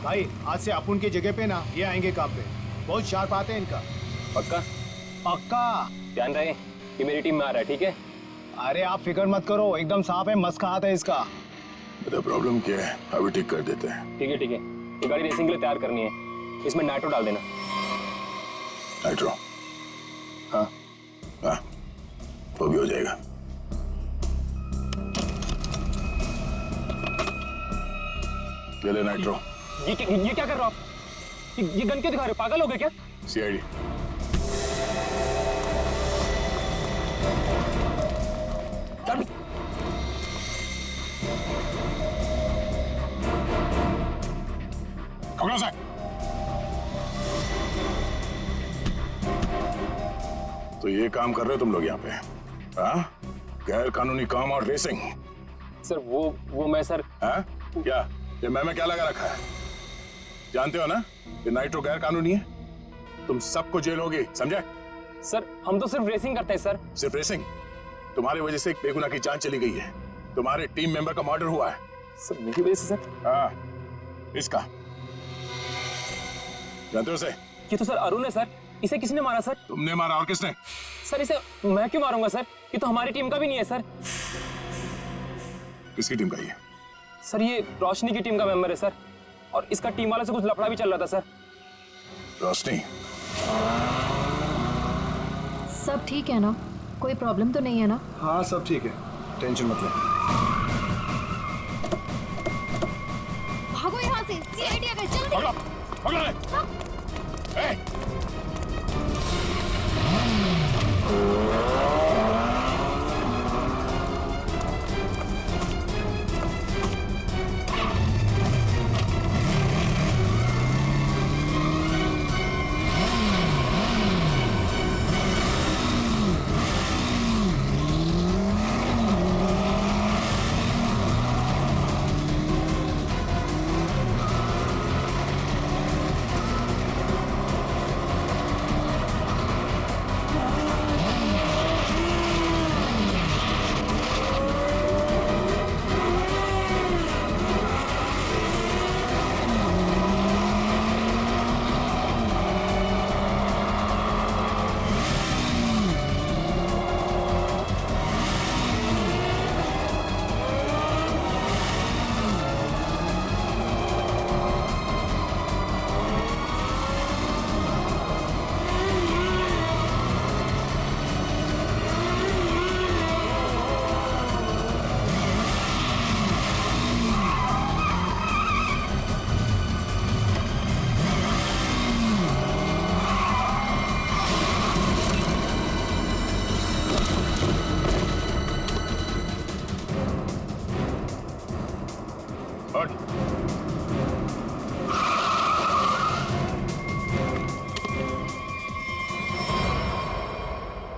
भाई आज से अपुन की जगह पे ना ये आएंगे काम पे। बहुत शार्प आते हैं इनका। पक्का? पक्का। ध्यान रहे कि मेरी टीम में आ रहा है, ठीक है? अरे आप फिक्र मत करो, एकदम साफ है, मस्त का हाथ है इसका। बता प्रॉब्लम क्या है, अभी ठीक कर देते हैं। ठीक है ठीक है, ये गाड़ी रेसिंग के लिए तैयार करनी है, इसमें नाइट्रो डाल देना। नाइट्रो? हाँ हाँ, वो भी हो जाएगा। ले ले नाइट्रो। ये क्या कर रहे हो आप? ये गन क्यों दिखा रहे हो? पागल हो गए क्या? सीआईडी। तो ये काम कर रहे हो तुम लोग यहाँ पे? हाँ? गैर कानूनी काम और रेसिंग। सर वो मैं सर। हाँ? क्या ये मैं क्या लगा रखा है? जानते हो ना ये नाइट्रो गैर कानूनी है, तुम सबको जेल होगी, समझे? सर हम तो सिर्फ रेसिंग करते हैं सर। सिर्फ रेसिंग? तुम्हारी वजह से एक बेगुनाह की जान चली गई है, तुम्हारे टीम मेंबर का मर्डर हुआ है। सर मेरी वजह से सर? हाँ, इसका जानते हो उसे? ये तो सर अरुण है सर, इसे किसने मारा सर? तुमने मारा, और किसने? सर इसे मैं क्यों मारूंगा सर, ये तो हमारी टीम का भी नहीं है सर। किसकी टीम का ये? सर ये रोशनी की टीम का मेंबर है सर, और इसका टीम वालों से कुछ लफड़ा भी चल रहा था सर। रोशनी? सब ठीक है ना? कोई प्रॉब्लम तो नहीं है ना? हाँ सब ठीक है, टेंशन मत ले। भागो यहाँ से, सीआईडी आ गए, जल्दी। पकड़ो, पकड़ो ले। ए!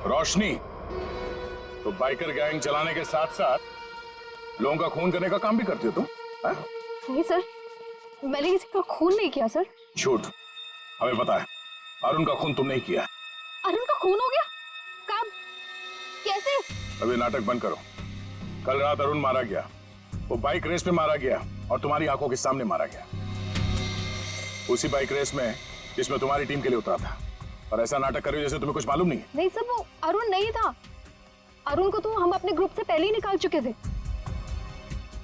रोशनी, तो बाइकर गैंग चलाने के साथ साथ लोगों का खून करने का काम भी करती हो तुम? नहीं सर, मैंने किसी का खून नहीं किया सर। झूठ, हमें पता है अरुण का खून तुम नहीं किया। अरुण का खून हो गया? कब? कैसे? अभी नाटक बंद करो। कल रात अरुण मारा गया, वो बाइक रेस में मारा गया और तुम्हारी आंखों के सामने मारा गया, उसी बाइक रेस में जिसमें तुम्हारी टीम के लिए उतरा था। और ऐसा नाटक कर रही हो जैसे तुम्हें कुछ मालूम नहीं है। नहीं सर, वो अरुण नहीं था। अरुण को तो हम अपने ग्रुप से पहले ही निकाल चुके थे।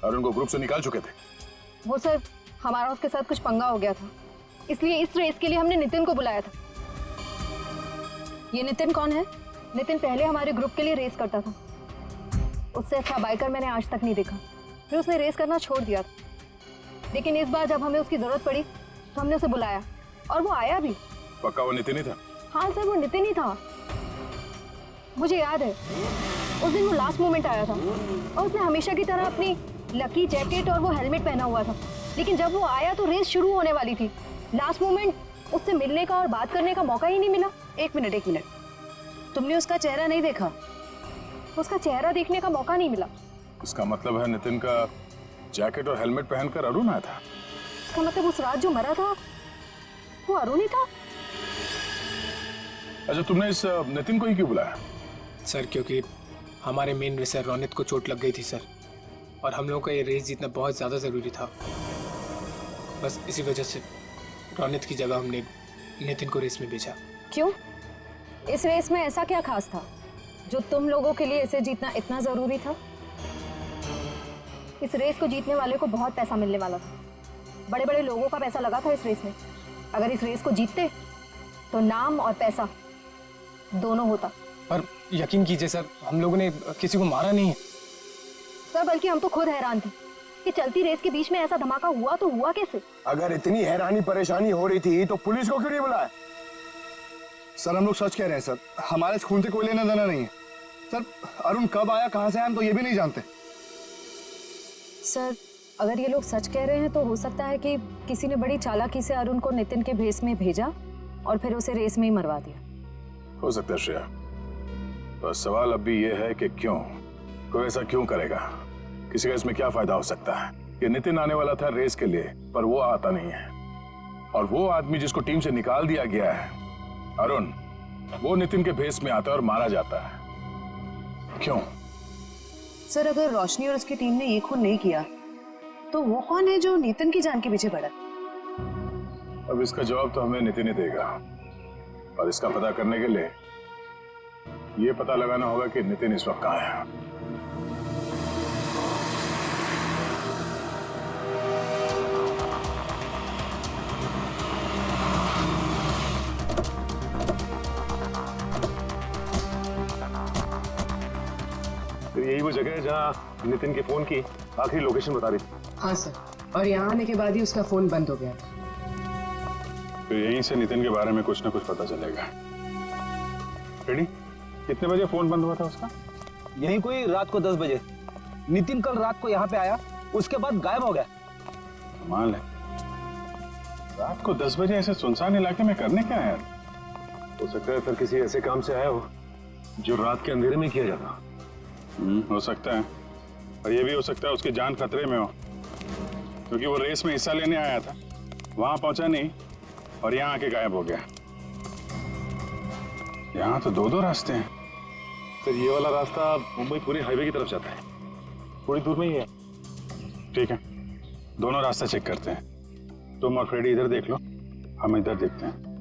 अरुण को ग्रुप से निकाल चुके थे? वो सर, हमारा उसके साथ कुछ पंगा हो गया था, इसलिए इस रेस के लिए हमने नितिन को बुलाया था। ये नितिन कौन है? नितिन पहले हमारे ग्रुप के लिए रेस करता था, उससे अच्छा बाइकर मैंने आज तक नहीं देखा। फिर उसने रेस करना छोड़ दिया था, लेकिन इस बार जब हमें उसकी जरूरत पड़ी तो हमने उसे बुलाया और वो आया भी। पक्का वो नितिन ही था? हाँ सर, वो नितिन ही था। मुझे याद है उस दिन वो लास्ट मोमेंट आया था और उसने हमेशा की तरह अपनी लकी जैकेट और वो हेलमेट पहना हुआ था, लेकिन जब वो आया तो रेस शुरू होने वाली थी। लास्ट मोमेंट उससे मिलने का और बात करने का मौका ही नहीं मिला। एक मिनट, तुमने उसका चेहरा नहीं देखा? उसका चेहरा देखने का मौका नहीं मिला। इसका मतलब है नितिन का जैकेट और हेलमेट पहनकर अरुण आया था? इसका मतलब उस रात जो मरा था वो अरुण ही था। अच्छा, तुमने इस नितिन को ही क्यों बुलाया? सर क्योंकि हमारे मेन रेसर रोनित को चोट लग गई थी सर, और हम लोगों का ये रेस जीतना बहुत ज़्यादा ज़रूरी था। बस इसी वजह से रोनित की जगह हमने नितिन को रेस में भेजा। क्यों? इस रेस में ऐसा क्या खास था जो तुम लोगों के लिए इसे जीतना इतना जरूरी था? इस रेस को जीतने वाले को बहुत पैसा मिलने वाला था। बड़े बड़े लोगों का पैसा लगा था इस रेस में। अगर इस रेस को जीतते तो नाम और पैसा दोनों होता। पर यकीन कीजिए सर, हम लोगों ने किसी को मारा नहीं है सर, बल्कि हम तो खुद हैरान थे कि चलती रेस के बीच में ऐसा धमाका हुआ तो हुआ कैसे। अगर इतनी हैरानी परेशानी हो रही थी तो पुलिस को क्यों नहीं बुलाया? सर हम लोग सच कह रहे हैं सर, हमारे इस खून से कोई लेना देना नहीं है सर। अरुण कब आया, कहाँ से आया, हम तो ये भी नहीं जानते। सर, अगर ये लोग सच कह रहे हैं तो हो सकता है कि किसी ने बड़ी चालाकी से अरुण को नितिन के भेस में भेजा और फिर उसे रेस में ही मरवा दिया। हो सकता है श्रेया, पर सवाल अब भी ये है कि क्यों, कोई ऐसा क्यों करेगा? किसी का इसमें क्या फायदा हो सकता है? कि नितिन आने वाला था रेस के लिए पर वो आता नहीं है, और वो आदमी जिसको टीम से निकाल दिया गया है अरुण, वो नितिन के भेस में आता है और मारा जाता है। क्यों? सर, अगर रोशनी और उसकी टीम ने ये खून नहीं किया तो वो कौन है जो नितिन की जान के पीछे पड़ा? अब इसका जवाब तो हमें नितिन ही देगा, और इसका पता करने के लिए ये पता लगाना होगा कि नितिन इस वक्त कहाँ है। तो यही वो जगह है जहाँ नितिन के फोन की आखिरी लोकेशन बता रही थी। हाँ सर, और यहाँ आने के बाद ही उसका फोन बंद हो गया था। तो यहीं से नितिन के बारे में कुछ ना कुछ पता चलेगा। रेडी? कितने बजे फोन बंद हुआ था उसका? यही कोई रात को 10 बजे। नितिन कल रात को यहाँ पे आया, उसके बाद गायब हो गया। कमाल है, रात को 10 बजे ऐसे सुनसान इलाके में करने क्या है? हो सकता है सर किसी ऐसे काम से आया हो जो रात के अंधेरे में किया जाता। हो सकता है, और ये भी हो सकता है उसकी जान खतरे में हो, क्योंकि वो रेस में हिस्सा लेने आया था, वहां पहुंचा नहीं और यहाँ आके गायब हो गया। यहाँ तो दो रास्ते हैं। सर ये वाला रास्ता मुंबई पुणे हाईवे की तरफ जाता है, थोड़ी दूर में ही है। ठीक है, दोनों रास्ते चेक करते हैं। तुम और फ्रेडी इधर देख लो, हम इधर देखते हैं।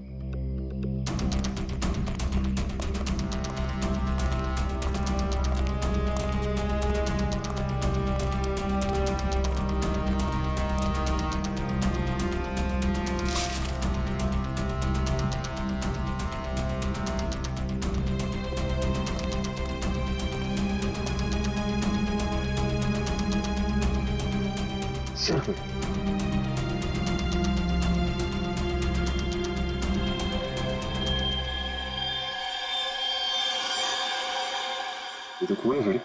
ये तो खून है सर।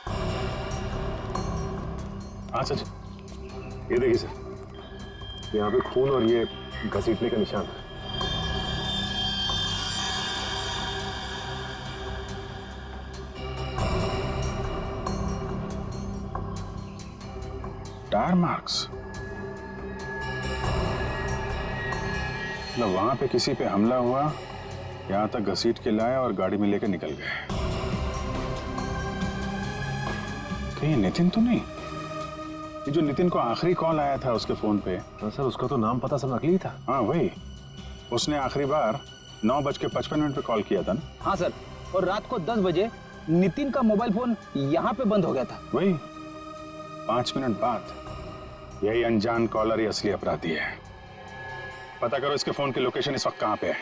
हाँ सच, ये देखिए सर, यहाँ पे खून और ये घसीटने का निशान है। टायर मार्क्स, मतलब वहां पे किसी पे हमला हुआ, यहाँ तक घसीट के लाए और गाड़ी में लेकर निकल गए। कहीं नितिन तो नहीं? ये जो नितिन को आखिरी कॉल आया था उसके फोन पे। हाँ सर, उसका तो नाम पता सब नकली था। हाँ वही, उसने आखिरी बार 9:55 पे कॉल किया था ना? हाँ सर, और रात को 10 बजे नितिन का मोबाइल फोन यहाँ पे बंद हो गया था। वही 5 मिनट बाद। यही अनजान कॉलर ही असली अपराधी है। पता करो इसके फोन की लोकेशन इस वक्त कहाँ पे है।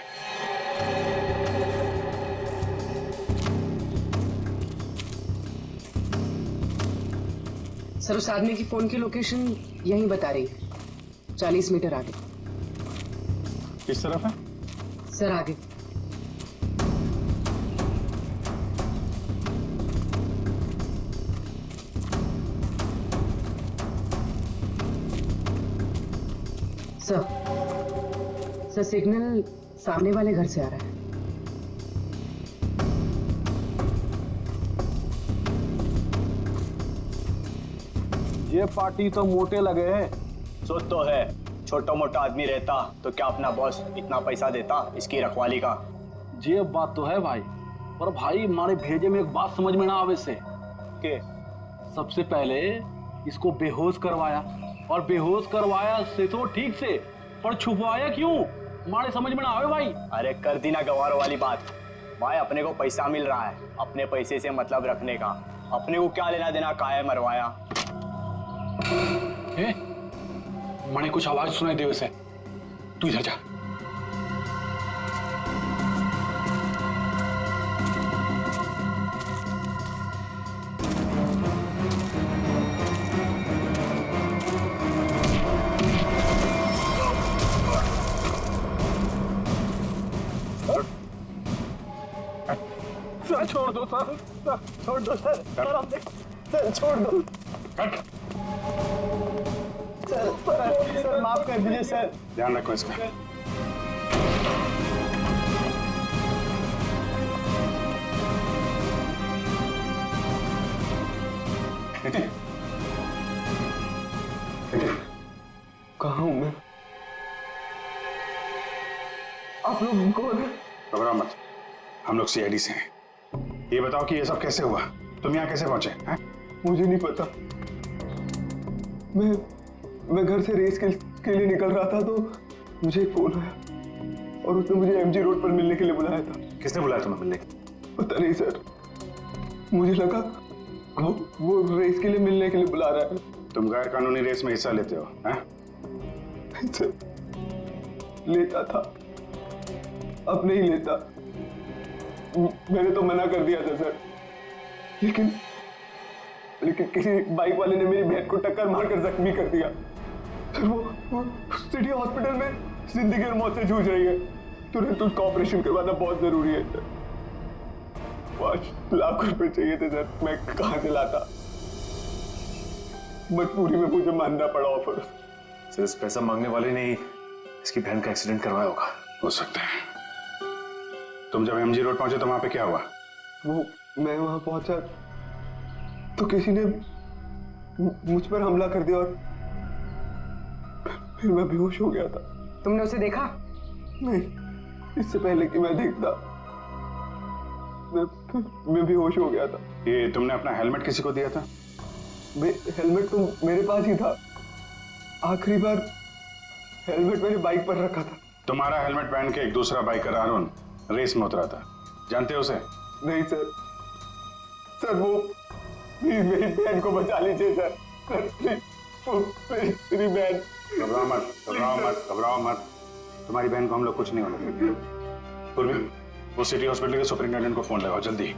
सर, उस आदमी की फोन की लोकेशन यहीं बता रही है, 40 मीटर आगे। किस तरफ है? सर आगे। सर सिग्नल सामने वाले घर से आ रहा है। ये पार्टी तो मोटे लगे हैं। सोच तो है, छोटा मोटा आदमी रहता तो क्या अपना बॉस इतना पैसा देता इसकी रखवाली का। ये बात तो है भाई, पर भाई हमारे भेजे में एक बात समझ में ना आवे से के सबसे पहले इसको बेहोश करवाया, और बेहोश करवाया से तो ठीक से पर छुपवाया क्यों? हमारे समझ में ना आवे भाई। अरे कर दी ना गवार वाली बात। भाई अपने को पैसा मिल रहा है, अपने पैसे से मतलब रखने का। अपने को क्या लेना देना, काहे मरवाया? मैंने कुछ आवाज सुनाई दे उसे। तू इधर जा। सर छोड़ दो सर, छोड़ दो सर, सर छोड़ दो सर, माफ कर दीजिए सर। ध्यान रखो इसका। कहाँ हूँ मैं? आप लोग कौन है? घबराओ मत, हम लोग सीआईडी से हैं। ये बताओ कि ये सब कैसे हुआ? तुम यहाँ कैसे पहुंचे हैं? मुझे नहीं पता। मैं घर से रेस के लिए निकल रहा था तो मुझे एक फोन आया और उसने मुझे एमजी रोड पर मिलने के लिए बुलाया था। किसने बुलाया तुम्हें मिलने के लिए? पता नहीं सर, मुझे लगा वो रेस के लिए मिलने के लिए बुला रहा है। तुम गैर कानूनी रेस में हिस्सा लेते हो? हैं? सर, लेता था, अब नहीं लेता। मैंने तो मना कर दिया था सर, लेकिन किसी बाइक वाले ने मेरी बहन को टक्कर मारकर जख्मी कर दिया। सर वो सिटी हॉस्पिटल में जिंदगी और मौत से जूझ रही है। तुरंत उसका ऑपरेशन करवाना बहुत जरूरी है सर। 5 लाख रुपए चाहिए थे सर, मैं कहाँ से लाता? मजबूरी में मुझे मानना पड़ा ऑफर। सर इस पैसा मांगने वाले ने इसकी बहन का एक्सीडेंट करवाया होगा। हो सकता है। तुम जब एमजी रोड पहुंचे तो वहां पे क्या हुआ? वो मैं वहां पहुंचा तो किसी ने मुझ पर हमला कर दिया और फिर मैं बेहोश हो गया था। तुमने उसे देखा? नहीं, इससे पहले कि मैं देखता मैं बेहोश हो गया था। ये तुमने अपना हेलमेट किसी को दिया था? हेलमेट तो मेरे पास ही था। आखिरी बार हेलमेट मैंने बाइक पर रखा था। तुम्हारा हेलमेट पहन के एक दूसरा बाइकर अरुण रेस में उतरा था, जानते हो उसे? नहीं सर, सर वो मेरी बहन को बचा लीजिए सर, मेरी बहन। घबराओ मत, घबराओ मत, घबराओ मत। तुम्हारी बहन को हम लोग कुछ नहीं होने देंगे। पूर्वी, वो सिटी हॉस्पिटल के सुपरिंटेंडेंट को फोन लगाओ जल्दी।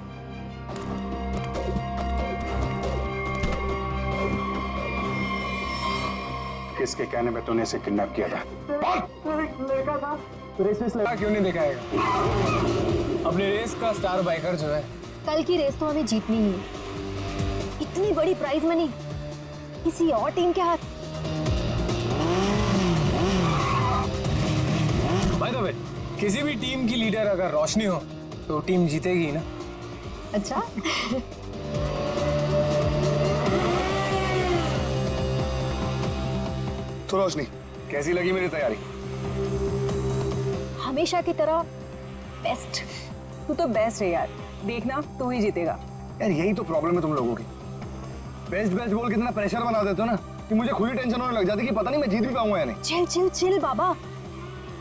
किसके कहने पे तूने इसे किडनैप किया था? लड़का था। रेस लगा क्यों नहीं दिखाएगा? अपने रेस का स्टार बाइकर जो है। कल की रेस तो हमें जीतनी ही है। इतनी बड़ी प्राइज मनी किसी और टीम के हाथ। बाय द वे, किसी भी टीम की लीडर अगर रोशनी हो तो टीम जीतेगी ना। अच्छा तो रोशनी, कैसी लगी मेरी तैयारी? हमेशा की तरह बेस्ट। तू तो बेस्ट है यार, देखना तू ही जीतेगा। यार यही तो प्रॉब्लम है तुम लोगों की। बेस्ट बेस्ट बोल के इतना प्रेशर बना देते हो ना कि मुझे खुद ही टेंशन होने लग जाती है कि पता नहीं मैं जीत भी पाऊंगा या नहीं। चिल चिल चिल बाबा,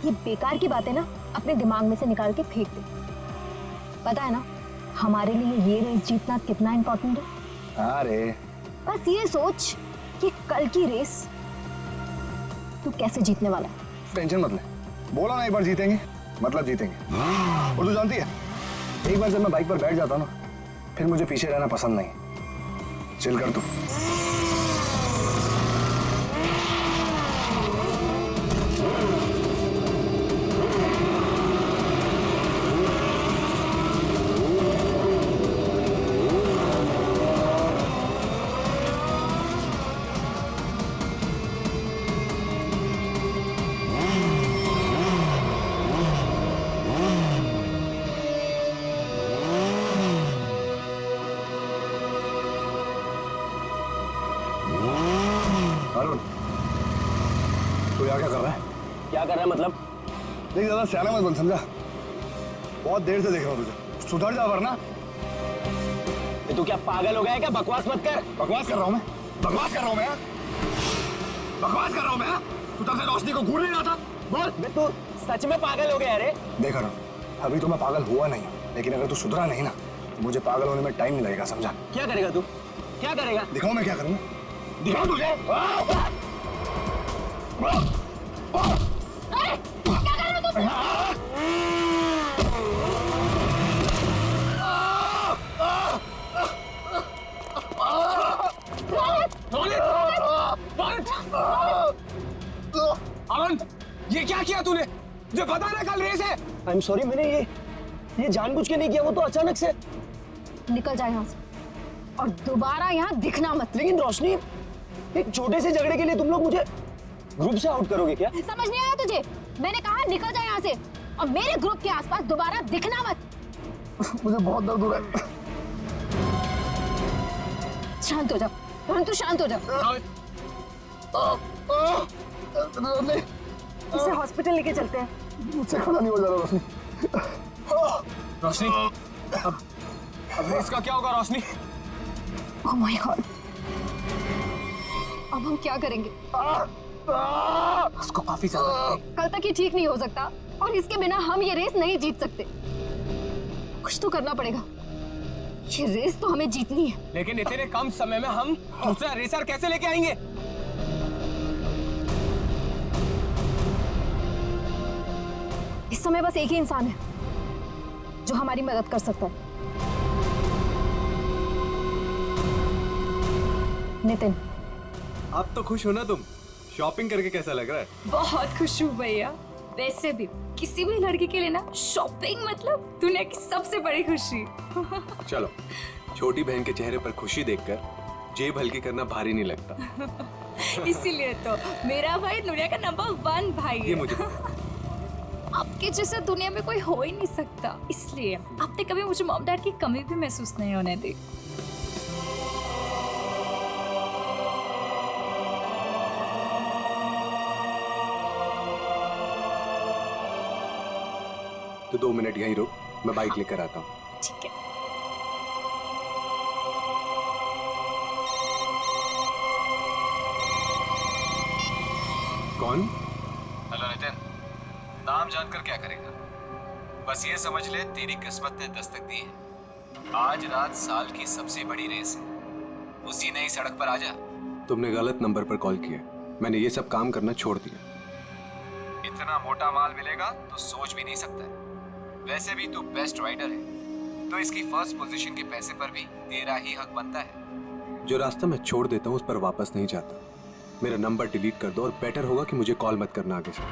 ये बेकार की बातें ना अपने दिमाग में से निकाल के फेंक दे। पता है ना हमारे लिए ये रेस जीतना कितना इंपॉर्टेंट है। अरे बस ये सोच कि कल की रेस तू कैसे जीतने वाला है। टेंशन मत ले, बोला ना एक बार जीतेंगे मतलब जीतेंगे। और तू जानती है, एक बार जब मैं बाइक पर बैठ जाता हूं ना, फिर मुझे पीछे रहना पसंद नहीं। चिल कर तू। अरुण, तू यहाँ क्या कर रहा है? क्या कर रहा है मतलब? देख ज्यादा सियाना मत बन, समझा? बहुत देर से देख रहा हूँ तुझे, सुधर जा वरना। तू क्या पागल हो गया है क्या? बकवास मत कर। बकवास कर रहा हूँ मैं? बकवास कर रहा हूँ मैं? बकवास कर रहा हूँ मैं? तू तब से रोशनी को घूर नहीं रहा था? बोल बे, तू सच में पागल हो गया रे? देख अरुण, अभी तो मैं पागल हुआ नहीं हूँ, लेकिन अगर तू सुधरा नहीं ना तो मुझे पागल होने में टाइम नहीं लगेगा, समझा? क्या करेगा तू? क्या करेगा? दिखाओ मैं क्या करूँगा, दिखाओ तुझे। अरुण, ये क्या किया तूने? जो पता ना कल रेस है। आई एम सॉरी, मैंने ये जानबूझ के नहीं किया, वो तो अचानक से। निकल जाए यहाँ से और दोबारा यहाँ दिखना मत। लेकिन रोशनी, एक छोटे से झगड़े के लिए तुम लोग मुझे ग्रुप से आउट करोगे क्या? समझ नहीं आया तुझे? मैंने कहा निकल जाए यहाँ से और मेरे ग्रुप के आसपास दोबारा दिखना मत। मुझे बहुत दर्द हो रहा है। शांत हो जा, तू शांत हो जा। इसे हॉस्पिटल लेके चलते हैं। मुझसे खड़ा नहीं हो जा रहा रोशनी। रोशनी, अब इसका क्या होगा रोशनी? ओह माय गॉड, अब हम क्या करेंगे? उसको काफी ज्यादा कल तक ये ठीक नहीं हो सकता और इसके बिना हम ये रेस नहीं जीत सकते। कुछ तो करना पड़ेगा, ये रेस तो हमें जीतनी है। लेकिन इतने कम समय में हम दूसरा रेसर कैसे लेके आएंगे? इस समय बस एक ही इंसान है जो हमारी मदद कर सकता है। नितिन। आप तो खुश हो ना तुम? शॉपिंग करके कैसा लग रहा है? बहुत खुश हूँ भैया। वैसे भी किसी भी लड़की के लिए ना शॉपिंग मतलब दुनिया की सबसे बड़ी खुशी। चलो, छोटी बहन के चेहरे पर खुशी देखकर जेब हल्की करना भारी नहीं लगता। इसीलिए तो मेरा भाई दुनिया का नंबर 1 भाई है। ये मुझे आपके जैसा दुनिया में कोई हो ही नहीं सकता, इसलिए आपने कभी मुझे मॉम डैड की कमी भी महसूस नहीं होने दी। तो 2 मिनट यहीं रुक, मैं बाइक लेकर आता हूँ। ठीक है। कौन? हेलो नितिन, नाम जानकर क्या करेगा? बस ये समझ ले तेरी किस्मत ने दस्तक दी है। आज रात साल की सबसे बड़ी रेस है, उसी नई सड़क पर आजा। तुमने गलत नंबर पर कॉल किया, मैंने ये सब काम करना छोड़ दिया। इतना मोटा माल मिलेगा तो सोच भी नहीं सकता है। वैसे भी तू बेस्ट राइडर है, तो इसकी फर्स्ट पोजीशन के पैसे पर भी तेरा ही हक बनता है। जो रास्ता मैं छोड़ देता हूँ उस पर वापस नहीं जाता। मेरा नंबर डिलीट कर दो और बेटर होगा कि मुझे कॉल मत करना आगे से।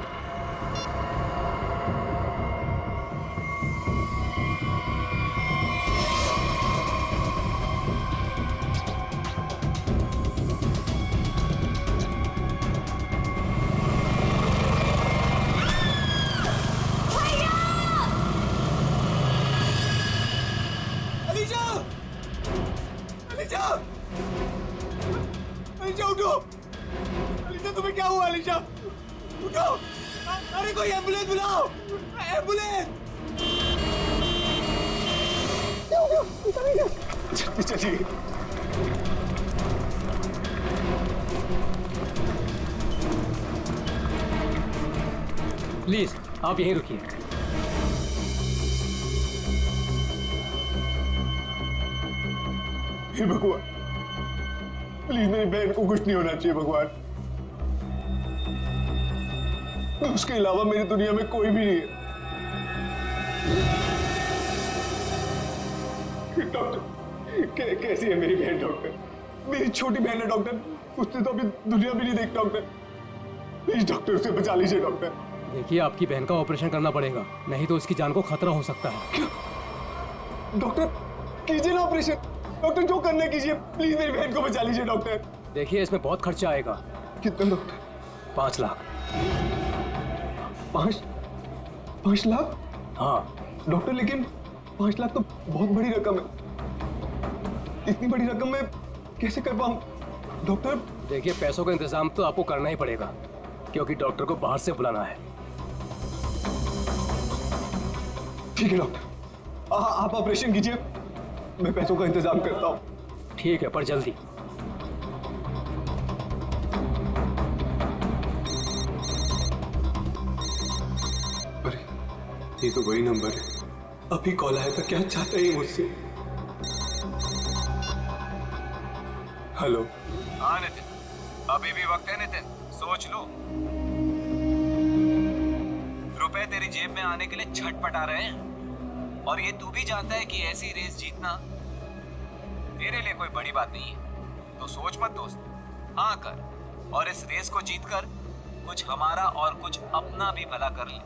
अलीशा उठो! अलीशा तुम्हें क्या हुआ? अलीशा उठो! अरे कोई एम्बुलेंस बुलाओ! एम्बुलेंस! क्या हो गया? चलिए। प्लीज आप यहीं रुकिए। हे भगवान, प्लीज मेरी बहन को कुछ नहीं होना चाहिए भगवान। उसके अलावा मेरी दुनिया में कोई भी नहीं है। डॉक्टर, कैसी है मेरी बहन? डॉक्टर, मेरी छोटी बहन है डॉक्टर, उसने तो अभी दुनिया भी नहीं देखी डॉक्टर। प्लीज डॉक्टर, उसे बचा लीजिए डॉक्टर। देखिए, आपकी बहन का ऑपरेशन करना पड़ेगा, नहीं तो उसकी जान को खतरा हो सकता है। डॉक्टर कीजिए ना ऑपरेशन। डॉक्टर जो करना कीजिए, प्लीज मेरी बहन को बचा लीजिए डॉक्टर। देखिए, इसमें बहुत खर्चा आएगा। कितना डॉक्टर? 5 लाख। 5 लाख? हाँ डॉक्टर, लेकिन 5 लाख तो बहुत बड़ी रकम है। इतनी बड़ी रकम मैं कैसे कर पाऊं डॉक्टर? देखिए, पैसों का इंतजाम तो आपको करना ही पड़ेगा, क्योंकि डॉक्टर को बाहर से बुलाना है। ठीक है डॉक्टर, आप ऑपरेशन कीजिए, मैं पैसों का इंतजाम करता हूँ। ठीक है, पर जल्दी। ये तो वही नंबर है। अभी कॉल आया था, क्या चाहता है ये मुझसे? हेलो। हाँ नितिन, अभी भी वक्त है नितिन, सोच लो। रुपए तेरी जेब में आने के लिए छटपटा रहे हैं और ये तू भी जानता है कि ऐसी रेस जीतना तेरे लिए कोई बड़ी बात नहीं है। तो सोच मत दोस्त, हाँ कर और इस रेस को जीतकर कुछ हमारा और कुछ अपना भी भला कर ले।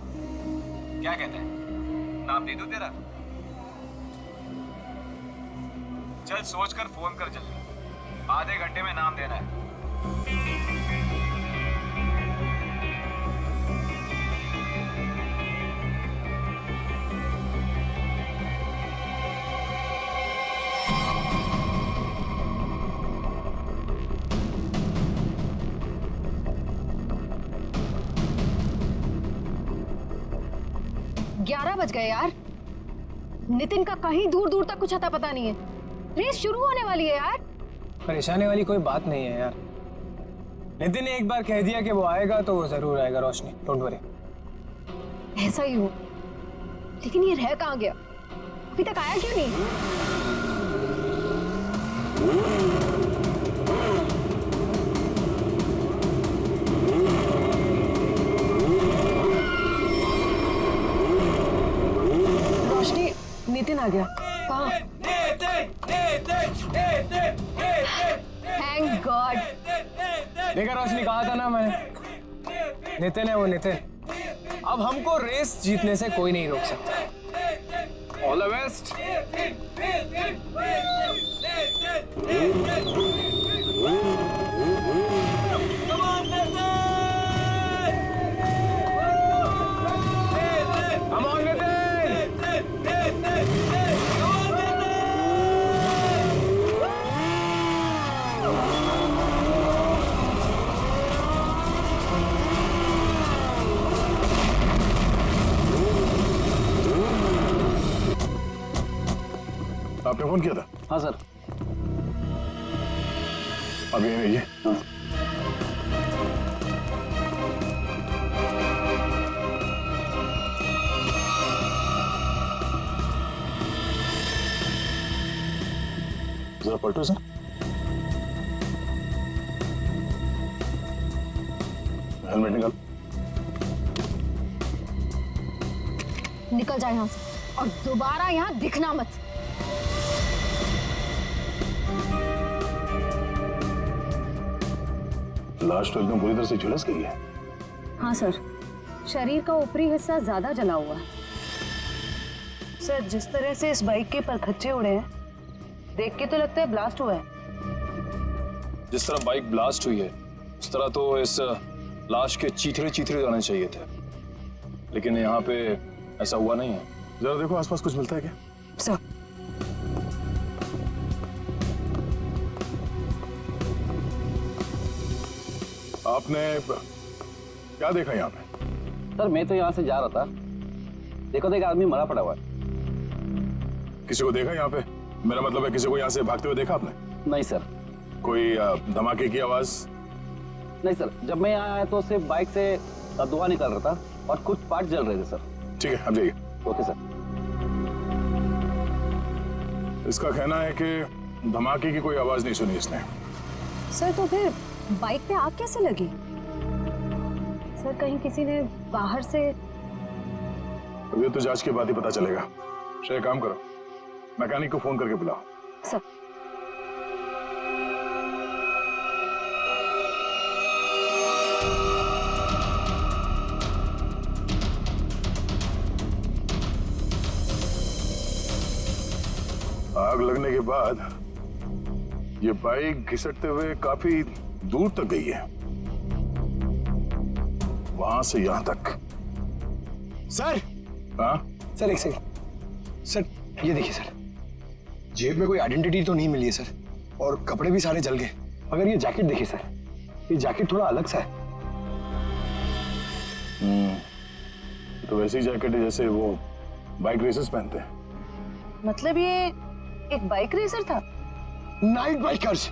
क्या कहते हैं, नाम दे दूं तेरा? चल सोचकर फोन कर जल्दी, आधे घंटे में नाम देना है। ग्यारह बज गए यार। नितिन का कहीं दूर दूर तक कुछ अता पता नहीं है। रेस शुरू होने वाली है यार। परेशानी वाली कोई बात नहीं है यार। नितिन ने एक बार कह दिया कि वो आएगा तो वो जरूर आएगा रोशनी, डोंट वरी। ऐसा ही हो, लेकिन ये रह कहाँ गया? अभी तक आया क्यों नहीं? रोशनी, नितिन आ गया। कहाँ? Thank God. देखा रोशनी, कहा था ना मैंने, नितिन है वो नितिन। अब हमको रेस जीतने से कोई नहीं रोक सकता। All the best. Come on, Nitin! आपने फोन किया था? हाँ सर। अब ये रहिए। जरा पलटो सर। हेलमेट निकाल। निकल जाए यहाँ से और दोबारा यहाँ दिखना मत। लाश तो एकदम पूरी तरह से झुलस गई है। हाँ सर, शरीर का ऊपरी हिस्सा ज्यादा जला हुआ है। सर, जिस तरह से इस बाइक के परखच्चे उड़े हैं, देख के तो लगता है ब्लास्ट हुआ है। जिस तरह बाइक ब्लास्ट हुई है उस तरह तो इस लाश के चीथड़े चीथड़े जाने चाहिए थे, लेकिन यहाँ पे ऐसा हुआ नहीं है। जरा देखो आसपास कुछ मिलता है क्या? सर, आपने क्या देखा यहाँ पे? सर मैं तो यहाँ से जा रहा था, देखो तो एक आदमी मरा पड़ा हुआ है। किसी को देखा यहाँ पे? मेरा मतलब है किसी को यहाँ से भागते हुए देखा आपने? नहीं सर। कोई धमाके की आवाज? नहीं सर, जब मैं यहाँ आया तो सिर्फ बाइक से धुआं निकल रहा था और कुछ पार्ट जल रहे थे सर। ठीक है, अब जाइए। Okay sir. इसका कहना है कि धमाके की कोई आवाज नहीं सुनी इसने। सर तो फिर बाइक पे आग कैसे लगी? सर कहीं किसी ने बाहर से? ये तो जांच के बाद ही पता चलेगा। श्रेय, काम करो, मैकेनिक को फोन करके बुलाओ। सर। आग लगने के बाद ये बाइक घिसटते हुए काफी दूर तक गई है, वहां से यहां तक। सर। हाँ सर एक सेकंड। सर ये देखिए सर, जेब में कोई आइडेंटिटी तो नहीं मिली है सर, और कपड़े भी सारे जल गए। मगर ये जैकेट देखिए सर, ये जैकेट थोड़ा अलग सा है। तो वैसी जैकेट है जैसे वो बाइक रेसर्स पहनते हैं। मतलब ये एक बाइक रेसर था? Night bikers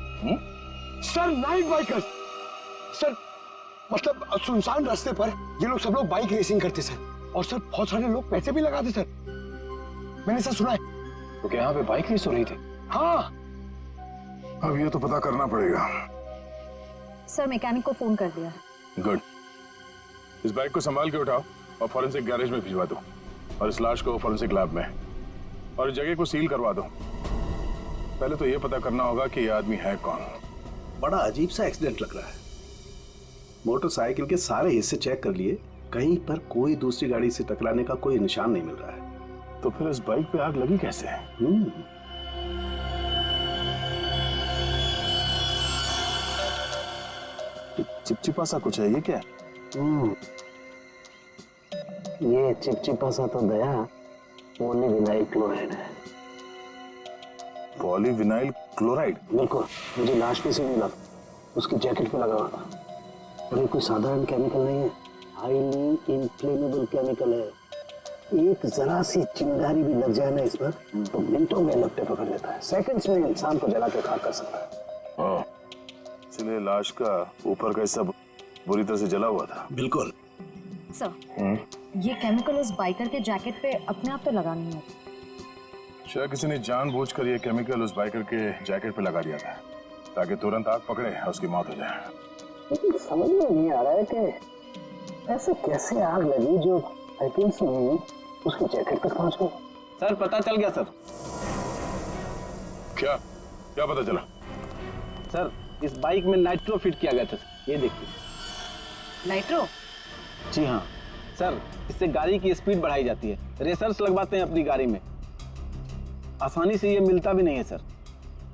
sir, night bikers sir. मतलब सुनसान रास्ते पर ये लोग सब लोग बाइक रेसिंग करते सर। और सर बहुत सारे लोग पैसे भी लगाते सर, मैंने ऐसा सुना है। तो क्या यहाँ पे बाइक रेस हो रही थी? हाँ। अब ये तो पता करना पड़ेगा। सर मैकेनिक को फोन कर दिया है। गुड। इस बाइक को संभाल के उठाओ और फॉरेंसिक गैरेज में भिजवा दो, और इस लाश को फॉरेंसिक लैब में, और इस जगह को सील करवा दो। पहले तो ये पता करना होगा कि ये आदमी है कौन। बड़ा अजीब सा एक्सीडेंट लग रहा है। मोटरसाइकिल के सारे हिस्से चेक कर लिए, कहीं पर कोई दूसरी गाड़ी से टकराने का कोई निशान नहीं मिल रहा है। तो फिर इस बाइक पे आग लगी कैसे? चिपचिपा सा कुछ है, ये क्या? ये चिपचिपा सा तो दया पॉलीविनाइल क्लोराइड है। Polyvinyl chloride? बिल्कुल, मुझे लाश पे से मिला, उसकी जैकेट पे लगा हुआ था। और ये कोई साधारण केमिकल नहीं है, हाईली इनफ्लेमेबल केमिकल है। एक जरा सी चिंगारी भी लग जाए ना इस पर तो मिनटों में लपटे पकड़ लेता है, सेकंड्स में इंसान को जला के खाक कर सकता है। इसलिए लाश का ऊपर का हिस्सा बुरी तरह से जला हुआ था। बिल्कुल सर, ये केमिकल उस बाइकर के जैकेट पे अपने आप तो लगा नहीं होता। शायद किसी ने जानबूझकर ये केमिकल उस बाइकर के जैकेट पे लगा दिया था ताकि तुरंत आग पकड़े और उसकी मौत हो जाए। लेकिन समझ में नहीं आ रहा है कि ऐसे कैसे आग लगी जो सेकंड्स में उसकी जैकेट तक पहुंच गई। सर पता चल गया सर। क्या क्या पता चला? सर इस बाइक में नाइट्रो फिट किया गया था, ये देखिए। नाइट्रो? जी हाँ सर, इससे गाड़ी की स्पीड बढ़ाई जाती है। रेसर्स लगवाते हैं अपनी गाड़ी में, आसानी से ये मिलता भी नहीं है सर।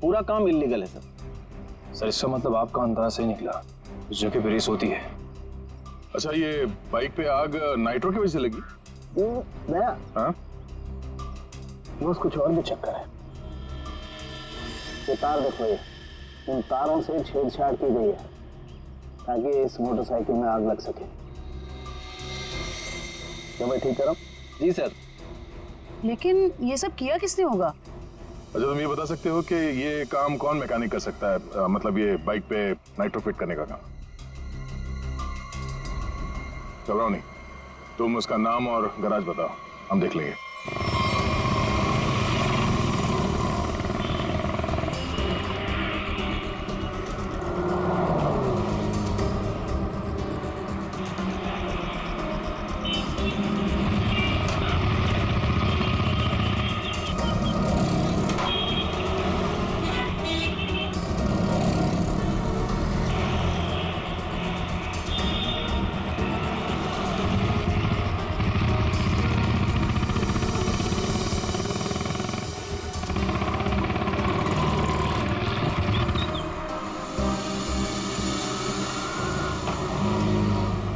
पूरा काम इल्लीगल है सर। सर इसका मतलब आपका अंदाजा सही निकला, उस जगह पे रेस होती है। अच्छा, ये बाइक पे आग नाइट्रो की वजह से लगी? दया, हाँ? बस कुछ और भी चक्कर है। ये तार देखो, ये इन तारों से छेड़छाड़ की गई है ताकि इस मोटरसाइकिल में आग लग सके। क्या मैं ठीक करूं? जी सर। लेकिन ये सब किया किसने होगा? अच्छा, तुम ये बता सकते हो कि ये काम कौन मैकेनिक कर सकता है? मतलब ये बाइक पे नाइट्रो फिट करने का काम। घबराओ नहीं, तुम उसका नाम और गराज बताओ, हम देख लेंगे।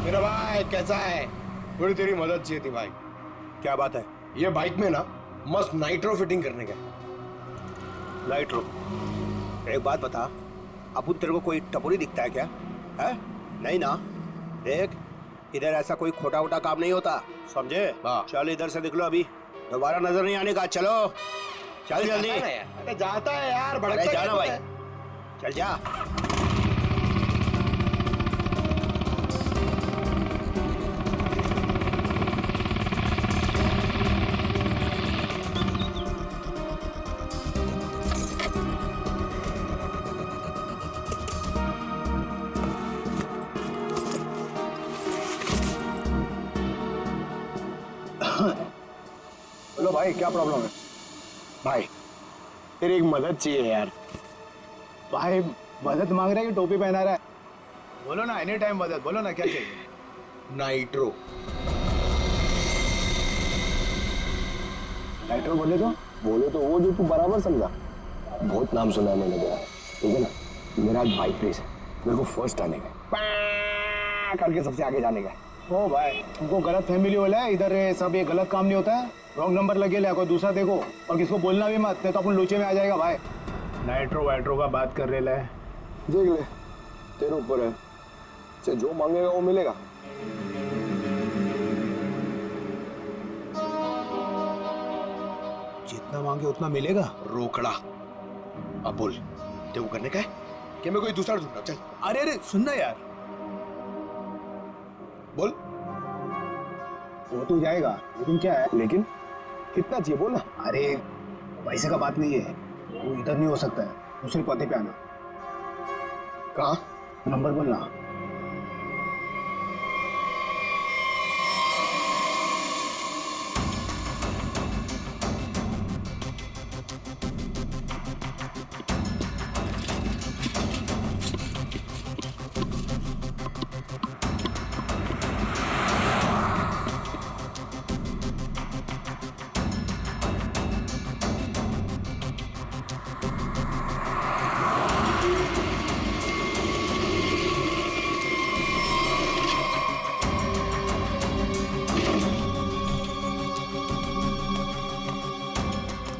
मेरा भाई कैसा है? थोड़ी तेरी मदद चाहिए थी भाई। क्या बात है? ये बाइक में ना मस्त नाइट्रो फिटिंग करने का। नाइट्रो? एक बात बता, अपुन तेरे को कोई टपोरी दिखता है क्या? है? नहीं ना? देख, इधर ऐसा कोई खोटा वोटा काम नहीं होता, समझे? चल इधर से दिख लो, अभी दोबारा नजर नहीं आने का। चलो चल जल्दी। अरे जाता है यार, भड़कता जाना भाई, चल जा। बोलो भाई, क्या प्रॉब्लम है? भाई तेरी एक मदद चाहिए यार। भाई मदद मांग रहा है कि टोपी पहना रहा है? बोलो ना, एनी टाइम मदद, बोलो ना क्या चाहिए? नाइट्रो। नाइट्रो बोले तो वो जो तू बराबर समझा। बहुत नाम सुना है मैंने तेरा, ठीक है ना? मेरा बाइक रेस है, मेरे को फर्स्ट आने का, करके सबसे आगे जाने का। ओ भाई, तुमको गलत फैमिली वाला है, इधर सब ये गलत काम नहीं होता है। रॉन्ग नंबर लगे ले, कोई दूसरा देखो, और किसको बोलना भी मत, नहीं तो अपन लोचे में आ जाएगा भाई। नाइट्रो वाइट्रो का बात कर रहे है, देख ले, तेरे ऊपर है, से जो मांगेगा वो मिलेगा। जितना मांगे उतना मिलेगा। रोकड़ा। अब बोल, तेरे को करने का है कि मैं कोई दूसरा ढूंढूं? चल। अरे सुनना यार, बोल। वो तो जाएगा, लेकिन क्या है? लेकिन कितना चाहिए बोल ना। अरे पैसे का बात नहीं है, वो इधर नहीं हो सकता है, दूसरे पते पे आना। कहाँ? नंबर बोलना।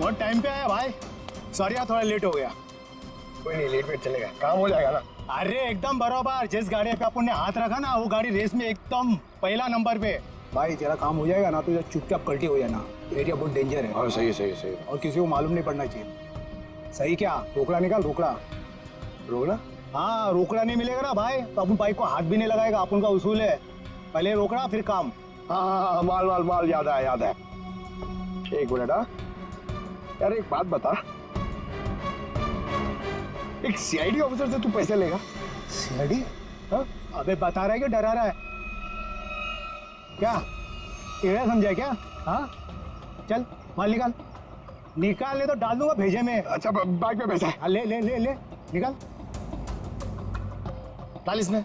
बहुत टाइम पे आया भाई, सॉरी यार थोड़ा लेट हो गया। कोई नहीं, लेट वेट चलेगा, काम हो जाएगा ना। अरे एकदम बराबर, जिस गाड़ी पे अपन ने हाथ रखा ना वो गाड़ी रेस में एकदम पहला नंबर पे। भाई तेरा काम हो जाएगा ना तो इधर चुपचाप पलटी हो जाना, एरिया बहुत डेंजर है। हाँ सही सही सही। और किसी को मालूम नहीं पड़ना चाहिए। सही क्या? रोकड़ा निकाल, रोकड़ा। रोकड़ा? हाँ रोकड़ा नहीं मिलेगा ना भाई तो अपन बाइक को हाथ भी नहीं लगाएगा, अपन का उसूल है पहले रोकड़ा फिर काम। हाँ माल माल माल, याद है याद है। एक मिनट। हाँ यार एक बात बता, एक सीआईडी ऑफिसर से तू पैसे लेगा? सीआईडी? हाँ? अबे बता रहा है कि डरा रहा है? क्या एड़ा समझा क्या? हाँ चल माल निकाल, निकाल ले तो डाल दूंगा भेजे में। अच्छा बाइक पे पैसा? हाँ ले ले ले ले निकाल, डाल इसमें।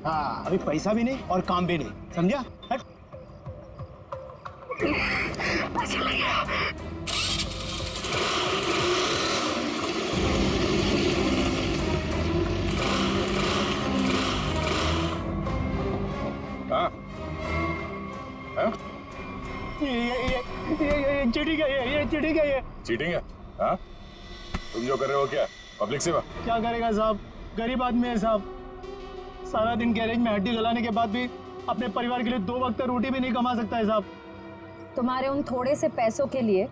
हाँ अभी पैसा भी नहीं और काम भी नहीं, समझा? हट। ये चीटिंग है, ये चीटिंग है, ये चीटिंग है। हाँ तुम जो कर रहे हो क्या पब्लिक सेवा? क्या करेगा साहब, गरीब आदमी है साहब, सारा दिन गैरेज में हड्डी गलाने के बाद भी अपने परिवार के लिए 2 वक्त रोटी भी नहीं कमा सकता है साहब। तुम्हारे उन थोड़े से पैसों के लिए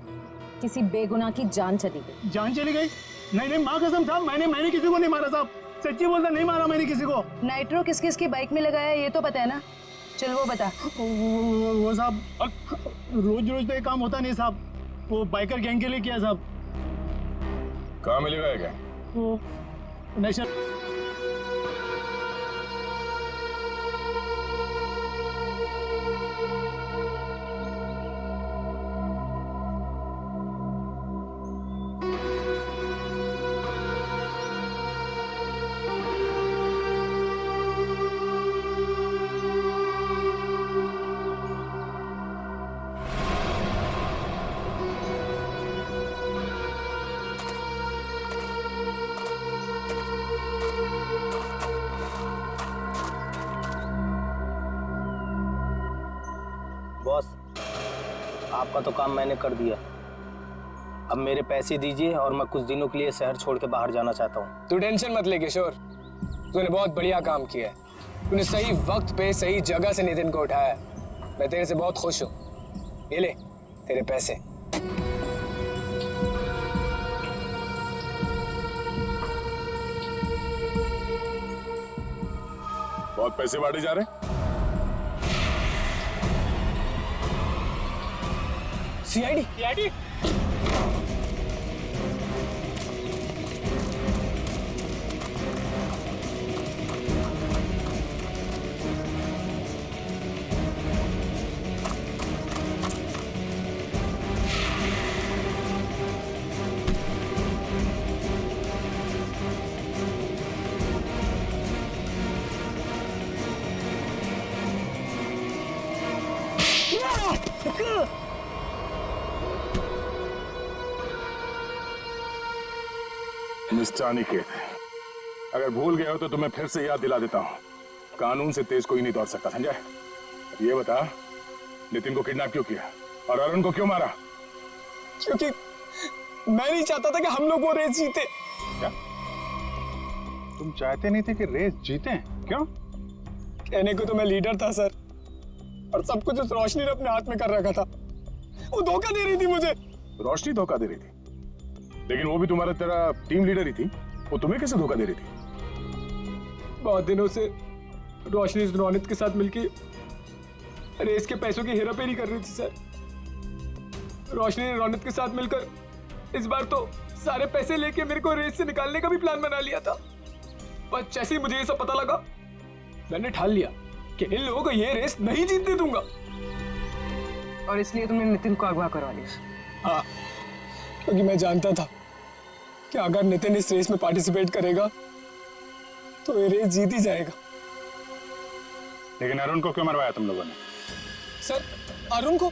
किसी बेगुनाह की जान चली गई। जान चली गई? नहीं नहीं माँ कसम साहब, मैंने किसी को नहीं मारा साहब, सच्ची बोलता नहीं मारा मैंने किसी को। नाइट्रो किस किस की बाइक में लगाया ये तो पता है ना? चल वो बता। वो साहब रोज रोज तो ये काम होता नहीं साहब, वो बाइकर गैंग के लिए किया साहब। कहाँ मिलेगा ये क्या? वो नेशनल बॉस, आपका तो काम मैंने कर दिया, अब मेरे पैसे दीजिए और मैं कुछ दिनों के लिए शहर छोड़ के बाहर जाना चाहता हूँ। तू टेंशन मत ले किशोर, तूने बहुत बढ़िया काम किया है। तूने सही वक्त पे सही जगह से नितिन को उठाया। मैं तेरे से बहुत खुश हूँ। ये ले तेरे पैसे। बहुत पैसे बांटे जा रहे हैं। सीआईडी? सीआईडी? मिस्टर अनिकेत, अगर भूल गए हो तो तुम्हें फिर से याद दिला देता हूँ, कानून से तेज कोई नहीं दौड़ सकता, समझा? ये बता नितिन को किडनैप क्यों किया और अरुण को क्यों मारा? क्योंकि मैं नहीं चाहता था कि हम लोग वो रेस जीते। क्या तुम चाहते नहीं थे कि रेस जीते? क्यों? कहने को तो मैं लीडर था सर, और सब कुछ उस रोशनी ने अपने हाथ में कर रखा था। वो धोखा दे रही थी मुझे। रोशनी धोखा दे रही थी? लेकिन वो भी तुम्हारा तेरा टीम लीडर ही थी, वो तुम्हें कैसे धोखा दे रही थी? बहुत दिनों से रोशनी रोनित के साथ मिलके रेस के पैसों की हेराफेरी कर रही थी सर। रोशनी ने रौनक के साथ मिलकर इस बार तो सारे पैसे लेके मेरे को रेस से निकालने का भी प्लान बना लिया था। पर जैसे ही मुझे ये सब पता लगा, मैंने ठान लिया कि इन लोगों को ये रेस नहीं जीतने दूंगा। और इसलिए तुमने नितिन को अगवा करवा लिया? हाँ, क्योंकि मैं जानता था कि अगर नितिन इस रेस में पार्टिसिपेट करेगा तो ये रेस जीत ही जाएगा। लेकिन अरुण को क्यों मरवाया तुम लोगों ने? सर, अरुण को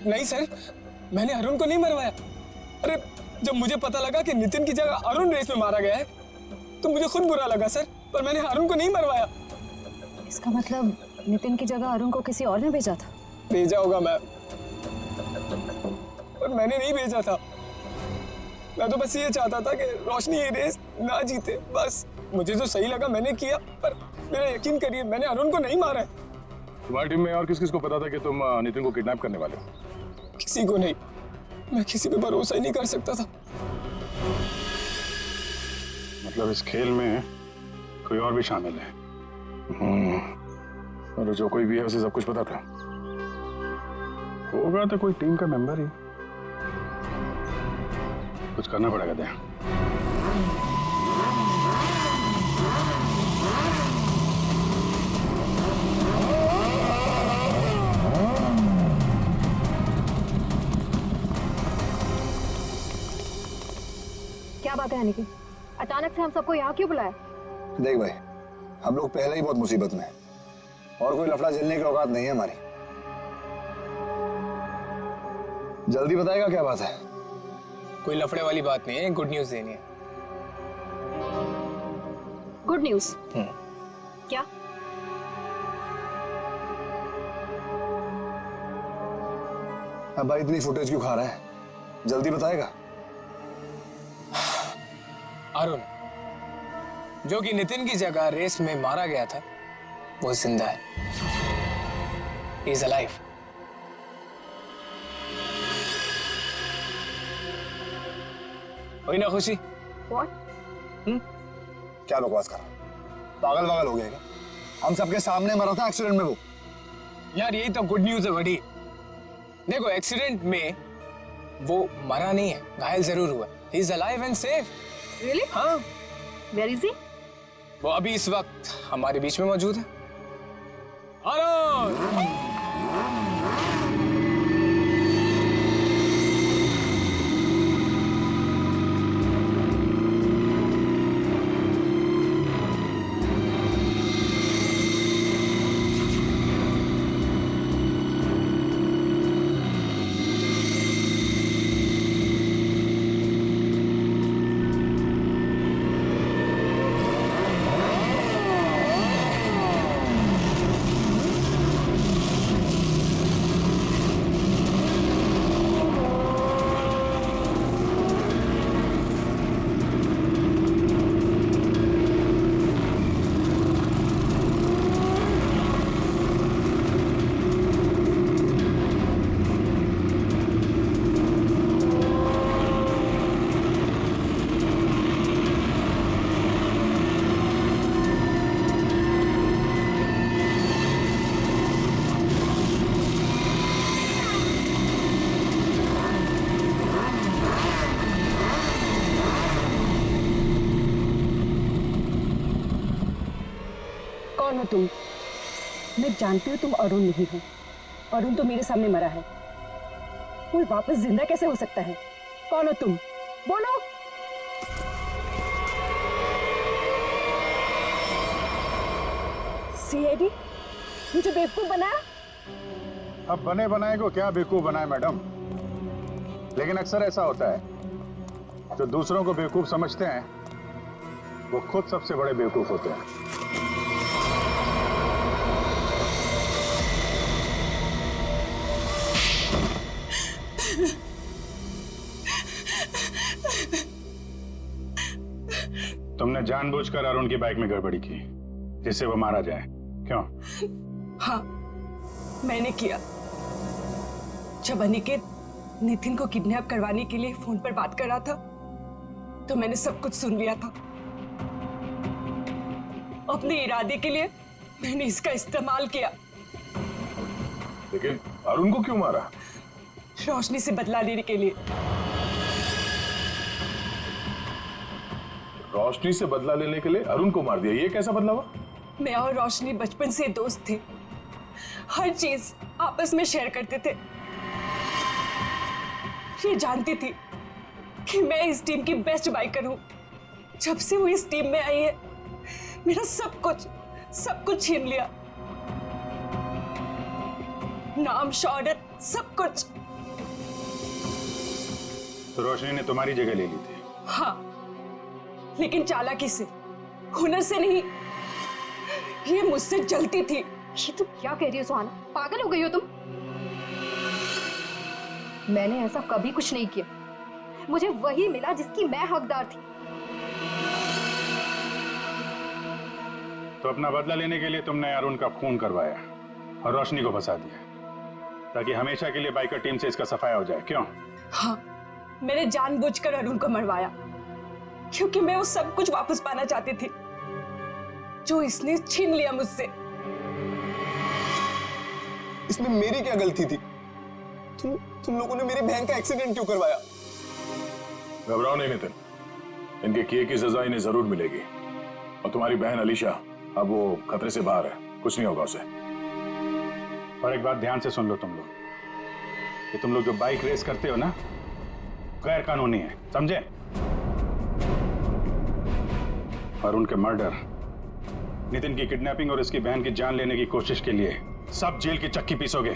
नहीं सर, मैंने अरुण को नहीं मरवाया। अरे जब मुझे पता लगा कि नितिन की जगह अरुण रेस में मारा गया है तो मुझे खुद बुरा लगा सर, पर मैंने अरुण को नहीं मरवाया। इसका मतलब नितिन की जगह अरुण को किसी और ने भेजा था? भेजा होगा मैम, पर मैंने नहीं भेजा था। मैं तो बस ये चाहता था कि रोशनी ये रेस ना जीते, बस मुझे जो सही लगा मैंने किया। पर मेरा यकीन करिए, मैंने अरुण को नहीं मारा है। तुम्हारी टीम में और किस किस को पता था कि तुम नितिन को किडनैप करने वाले हो? किसी को नहीं, मैं किसी पे भरोसा ही नहीं कर सकता था। मतलब इस खेल में कोई और भी शामिल है? और जो कोई भी है उसे सब कुछ पता था? होगा तो कोई टीम का मेंबर ही। कुछ करना पड़ेगा दया। क्या बात है अनिकी, अचानक से हम सबको यहाँ क्यों बुलाया? देख भाई, हम लोग पहले ही बहुत मुसीबत में हैं और कोई लफड़ा झेलने की औकात नहीं है हमारी। जल्दी बताएगा क्या बात है? कोई लफड़े वाली बात नहीं है, गुड न्यूज देनी है। Good news? क्या? अब भाई इतनी फुटेज क्यों खा रहा है? जल्दी बताएगा। अरुण, जो कि नितिन की जगह रेस में मारा गया था, वो जिंदा है। He is alive. हुई ना खुशी? What? क्या बकवास कर रहा है? पागल वागल हो गया क्या? हम सबके सामने मरा था एक्सीडेंट में वो। यार यही तो गुड न्यूज है बड़ी। देखो, एक्सीडेंट में वो मरा नहीं है, घायल जरूर हुआ। He is alive and safe. Really? हाँ। Where is he? वो अभी इस वक्त हमारे बीच में मौजूद है। अरुण! कौन हो तुम? मैं जानती हूँ तुम अरुण नहीं हो। अरुण तो मेरे सामने मरा है, वो वापस जिंदा कैसे हो सकता है? कौन हो तुम? बोलो। सीआईडी मुझे बेवकूफ बनाया? अब बने बनाए को क्या बेवकूफ बनाए मैडम? लेकिन अक्सर ऐसा होता है, जो दूसरों को बेवकूफ समझते हैं वो खुद सबसे बड़े बेवकूफ होते हैं। तुमने जानबूझकर अरुण की बाइक में गड़बड़ी की जिससे वो मारा जाए, क्यों? हाँ, मैंने किया। जब अनिकेत नितिन को किडनैप करवाने के लिए फोन पर बात कर रहा था तो मैंने सब कुछ सुन लिया था। अपने इरादे के लिए मैंने इसका इस्तेमाल किया। लेकिन अरुण को क्यों मारा? रोशनी से बदला लेने के लिए। रोशनी से बदला लेने के लिए अरुण को मार दिया, ये कैसा बदला हुआ? मैं और रोशनी बचपन से दोस्त थे, हर चीज आपस में शेयर करते थे। ये जानती थी कि मैं इस टीम की बेस्ट बाइकर हूं। जब से वो इस टीम में आई है, मेरा सब कुछ छीन लिया, नाम, शौहरत, सब कुछ। तो रोशनी ने तुम्हारी जगह ले ली थी? हाँ, लेकिन चालाकी से, हुनर से नहीं। ये मुझसे जलती थी। ये तुम क्या कह रही हो सुहाना? पागल हो गई हो तुम? मैंने ऐसा कभी कुछ नहीं किया। मुझे वही मिला जिसकी मैं हकदार थी। तो अपना बदला लेने के लिए तुमने अरुण का खून करवाया और रोशनी को फंसा दिया, ताकि हमेशा के लिए बाइकर टीम से इसका सफाया हो जाए, क्यों? हाँ, मैंने जानबूझकर अरुण को मरवाया, क्योंकि मैं वो सब कुछ वापस पाना चाहती थी जो इसने छीन लिया मुझसे। इसमें मेरी क्या गलती थी? तुम लोगों ने मेरी बहन का एक्सीडेंट क्यों करवाया? घबराओ नहीं नितिन, इनके किए की सजा इन्हें जरूर मिलेगी। और तुम्हारी बहन अलीशा अब वो खतरे से बाहर है, कुछ नहीं होगा उसे। और एक बात ध्यान से सुन लो तुम लोग, कि तुम लोग जो बाइक रेस करते हो ना, गैर कानूनी है, समझे? अरुण के मर्डर, नितिन की किडनैपिंग और इसकी बहन की जान लेने की कोशिश के लिए सब जेल की चक्की पीसोगे।